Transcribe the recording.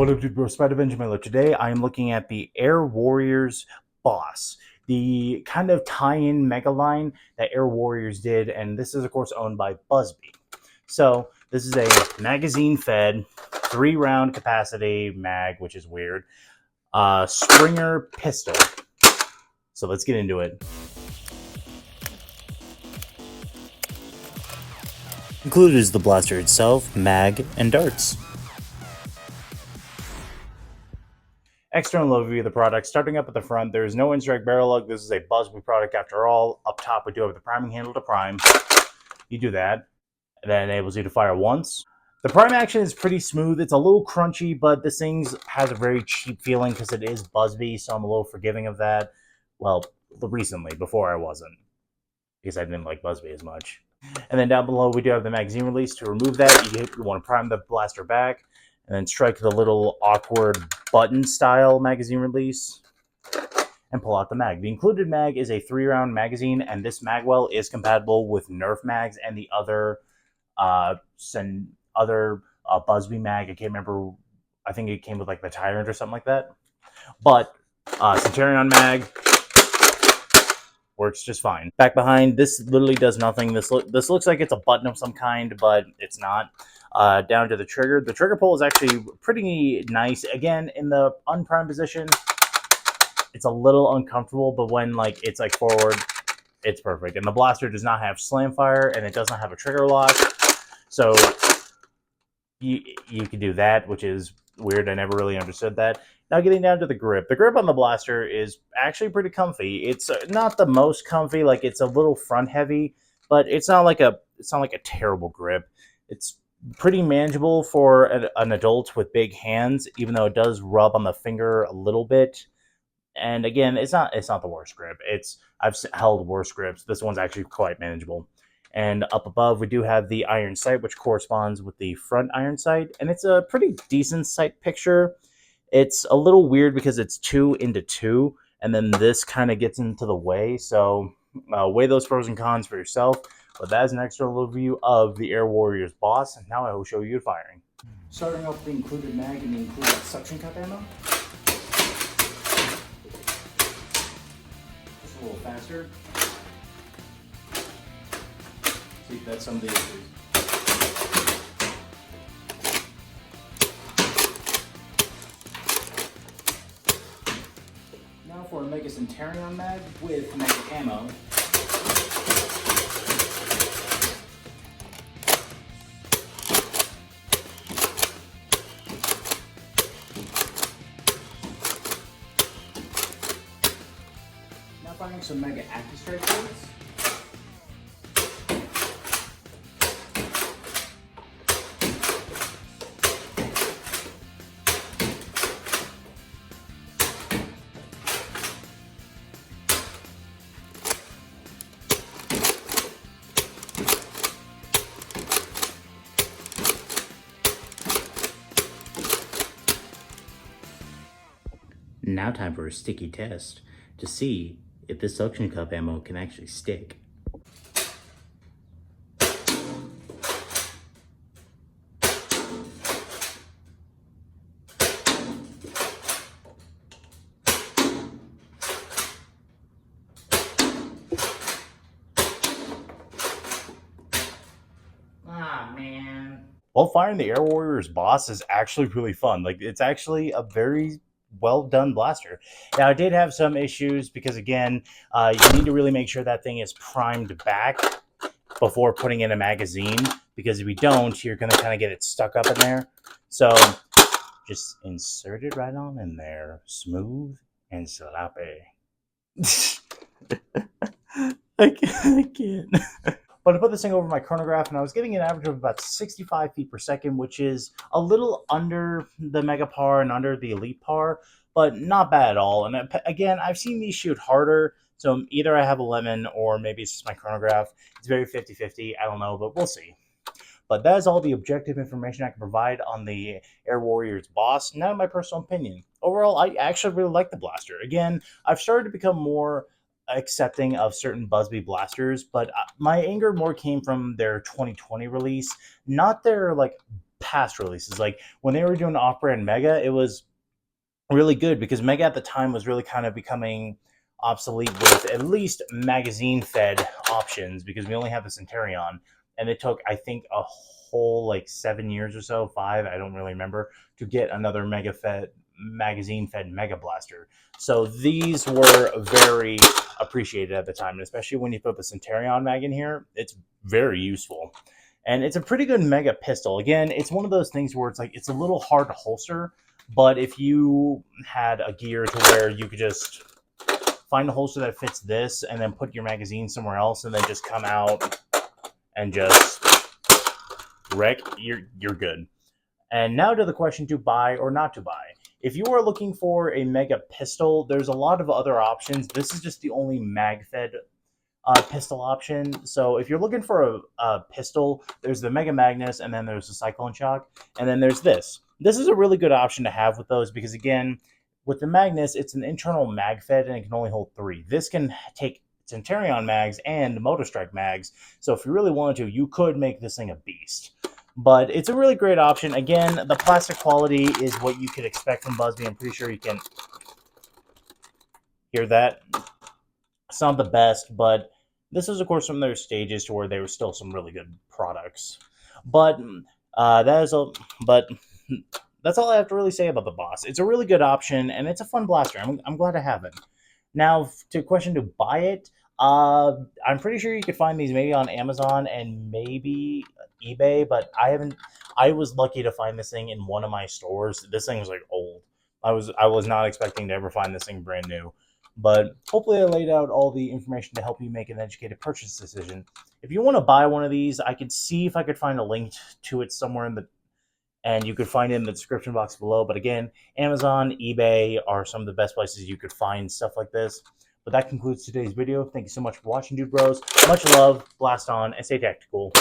What up, dude, bro? Spider Benjamin. Today I am looking at the Air Warriors Boss, the kind of tie-in mega line that Air Warriors did, and this is of course owned by Buzzbee. So this is a magazine-fed, 3-round capacity mag, which is weird. Springer pistol. So let's get into it. Included is the blaster itself, mag, and darts. External overview of the product. Starting up at the front, there is no in-strike barrel lug. This is a Buzzbee product after all. Up top, we do have the priming handle to prime. You do that. That enables you to fire once. The prime action is pretty smooth. It's a little crunchy, but this thing has a very cheap feeling because it is Buzzbee, so I'm a little forgiving of that. Well, recently. Before I wasn't, because I didn't like Buzzbee as much. And then down below, we do have the magazine release. To remove that, you want to prime the blaster back, and then strike the little awkward button-style magazine release, and pull out the mag. The included mag is a 3-round magazine, and this magwell is compatible with Nerf mags and the other Buzzbee mag. I can't remember. I think it came with like the Tyrant or something like that. But Centurion mag works just fine. Back behind, this literally does nothing. This looks like it's a button of some kind, but it's not. Down to the trigger. The trigger pull is actually pretty nice. Again, in the unprimed position, it's a little uncomfortable, but when it's forward, it's perfect. And the blaster does not have slam fire, and it does not have a trigger lock. So you can do that, which is weird. I never really understood that. Now getting down to the grip. The grip on the blaster is actually pretty comfy. It's not the most comfy. It's a little front heavy, but it's not like a terrible grip. It's pretty manageable for an adult with big hands, even though it does rub on the finger a little bit. And again, it's not the worst grip. I've held worse grips. This one's actually quite manageable. And up above, we do have the iron sight, which corresponds with the front iron sight, and it's a pretty decent sight picture. It's a little weird because it's 2 into 2, and then this kind of gets into the way. So weigh those pros and cons for yourself. But that is an external overview of the Air Warriors Boss, and now I will show you firing. Starting off with the included mag and the included suction cup ammo. Just a little faster. See, that's some of the issues. Now for a Mega Centurion mag with Mega Ammo. Now firing some Mega Accu-Strike bullets. Now time for a sticky test to see if this suction cup ammo can actually stick. Ah, man. Well, firing the Air Warriors Boss is actually really fun. It's actually a very well done blaster. Now, I did have some issues because, again, you need to really make sure that thing is primed back before putting in a magazine, because if you don't, you're going to kind of get it stuck up in there. So just insert it right on in there, smooth and sloppy. I can't. But I put this thing over my chronograph, and I was getting an average of about 65 feet per second, which is a little under the Mega Par and under the Elite Par, but not bad at all. And again, I've seen these shoot harder, so either I have a lemon or maybe it's just my chronograph. It's very 50-50. I don't know, but we'll see. But that is all the objective information I can provide on the Air Warriors Boss. Now, my personal opinion. Overall, I actually really like the blaster. Again, I've started to become more accepting of certain Buzzbee blasters, but my anger more came from their 2020 release, not their past releases. Like when they were doing off-brand Mega, it was really good because Mega at the time was really kind of becoming obsolete with at least magazine-fed options because we only have the Centurion, and it took I think a whole like 7 years or so, five, I don't really remember, to get another magazine-fed Mega Blaster. So these were very appreciated at the time, and especially when you put the Centurion mag in here, it's very useful. And it's a pretty good Mega pistol. Again, it's one of those things where it's like it's a little hard to holster, but if you had a gear to where you could just find a holster that fits this and then put your magazine somewhere else and then just come out and just wreck, you're good. And now to the question to buy or not to buy. If you are looking for a Mega pistol, there's a lot of other options. This is just the only mag-fed pistol option. So if you're looking for a pistol, there's the Mega Magnus, and then there's the Cyclone Shock, and then there's this. This is a really good option to have with those because, again, with the Magnus, it's an internal mag fed and it can only hold 3. This can take Centurion mags and Motor Strike mags. So if you really wanted to, you could make this thing a beast. But it's a really great option. Again, the plastic quality is what you could expect from Buzzbee. I'm pretty sure you can hear that. It's not the best, but this is, of course, from their stages to where they were still some really good products. But that's all I have to really say about the Boss. It's a really good option, and it's a fun blaster. I'm glad to have it. Now, to question to buy it, I'm pretty sure you could find these maybe on Amazon and maybe eBay, but I was lucky to find this thing in one of my stores. This thing was like old. I was not expecting to ever find this thing brand new. But hopefully I laid out all the information to help you make an educated purchase decision. If you want to buy one of these, I could see if I could find a link to it somewhere and you could find it in the description box below. But again, Amazon, eBay are some of the best places you could find stuff like this. But that concludes today's video. Thank you so much for watching, Dude Bros. Much love, blast on, and stay tactical.